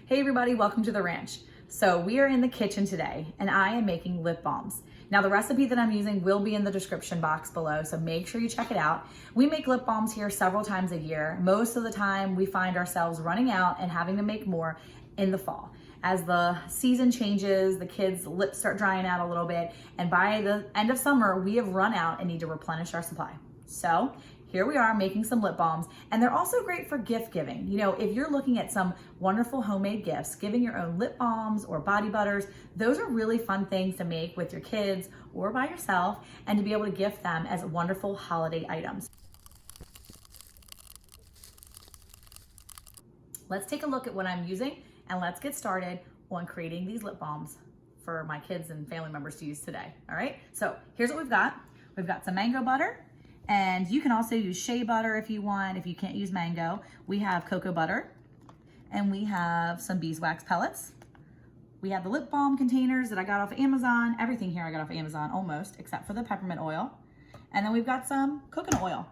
Hey everybody, welcome to the ranch. So we are in the kitchen today and I am making lip balms. Now the recipe that I'm using will be in the description box below, so make sure you check it out. We make lip balms here several times a year. Most of the time we find ourselves running out and having to make more in the fall. As the season changes, the kids' lips start drying out a little bit, and by the end of summer, we have run out and need to replenish our supply. So here we are making some lip balms, and they're also great for gift giving. You know, if you're looking at some wonderful homemade gifts, giving your own lip balms or body butters, those are really fun things to make with your kids or by yourself and to be able to gift them as wonderful holiday items. Let's take a look at what I'm using and let's get started on creating these lip balms for my kids and family members to use today. All right, so here's what we've got. We've got some mango butter. And you can also use shea butter if you want, if you can't use mango. We have cocoa butter, and we have some beeswax pellets. We have the lip balm containers that I got off of Amazon. Everything here I got off of Amazon almost, except for the peppermint oil. And then we've got some coconut oil.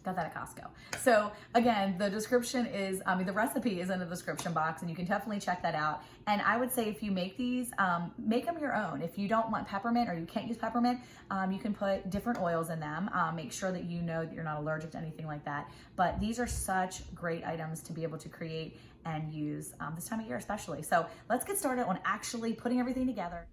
Got that at Costco. So again, the description is, the recipe is in the description box and you can definitely check that out. And I would say if you make these, make them your own. If you don't want peppermint or you can't use peppermint, you can put different oils in them. Make sure that you know that you're not allergic to anything like that. But these are such great items to be able to create and use this time of year especially. So let's get started on actually putting everything together.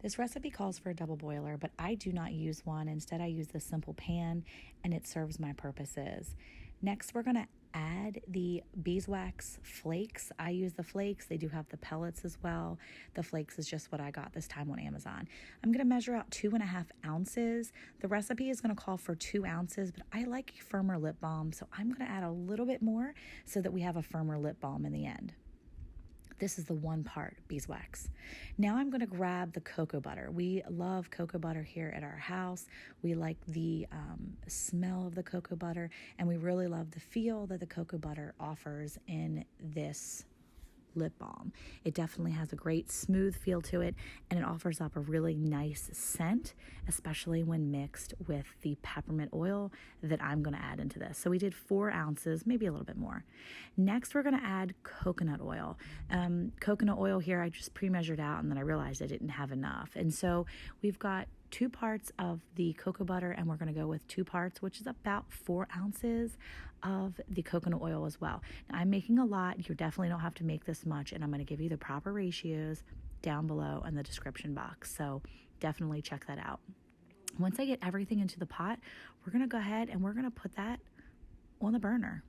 This recipe calls for a double boiler, but I do not use one. Instead, I use this simple pan and it serves my purposes. Next, we're gonna add the beeswax flakes. I use the flakes. They do have the pellets as well. The flakes is just what I got this time on Amazon. I'm gonna measure out 2.5 ounces. The recipe is gonna call for 2 ounces, but I like a firmer lip balm, so I'm gonna add a little bit more so that we have a firmer lip balm in the end. This is the one part beeswax. Now I'm gonna grab the cocoa butter. We love cocoa butter here at our house. We like the smell of the cocoa butter, and we really love the feel that the cocoa butter offers in this lip balm. It definitely has a great smooth feel to it, and it offers up a really nice scent, especially when mixed with the peppermint oil that I'm going to add into this. So we did 4 ounces, maybe a little bit more. Next, we're going to add coconut oil. Coconut oil here, I just pre-measured out, and then I realized I didn't have enough. And so we've got 2 parts of the cocoa butter, and we're going to go with 2 parts, which is about 4 ounces of the coconut oil as well. Now, I'm making a lot. You definitely don't have to make this much, and I'm going to give you the proper ratios down below in the description box. So definitely check that out. Once I get everything into the pot, we're going to go ahead and we're going to put that on the burner.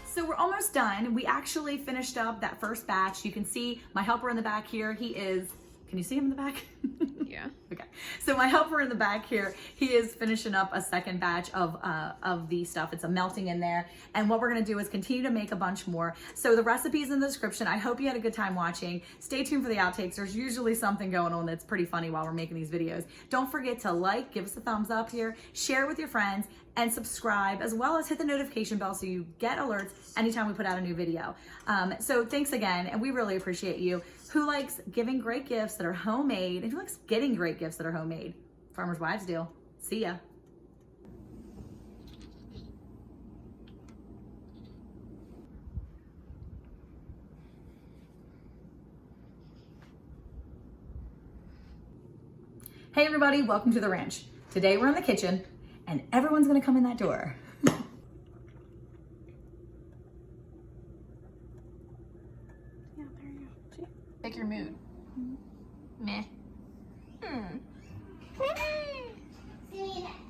So we're almost done. We actually finished up that first batch. You can see my helper in the back here. He is Can you see him in the back? Yeah. Okay. So my helper in the back here, he is finishing up a second batch of the stuff. It's a melting in there. And what we're going to do is continue to make a bunch more. So the recipe's in the description. I hope you had a good time watching. Stay tuned for the outtakes. There's usually something going on that's pretty funny while we're making these videos. Don't forget to like, give us a thumbs up here, share with your friends, and subscribe, as well as hit the notification bell so you get alerts anytime we put out a new video. So thanks again, and we really appreciate you. Who likes giving great gifts that are homemade, and who likes getting great gifts that are homemade? Farmer's Wives deal. See ya. Hey everybody, welcome to the ranch. Today we're in the kitchen, and everyone's gonna come in that door. Yeah, there you go. See? Pick your mood. Meh. See you next.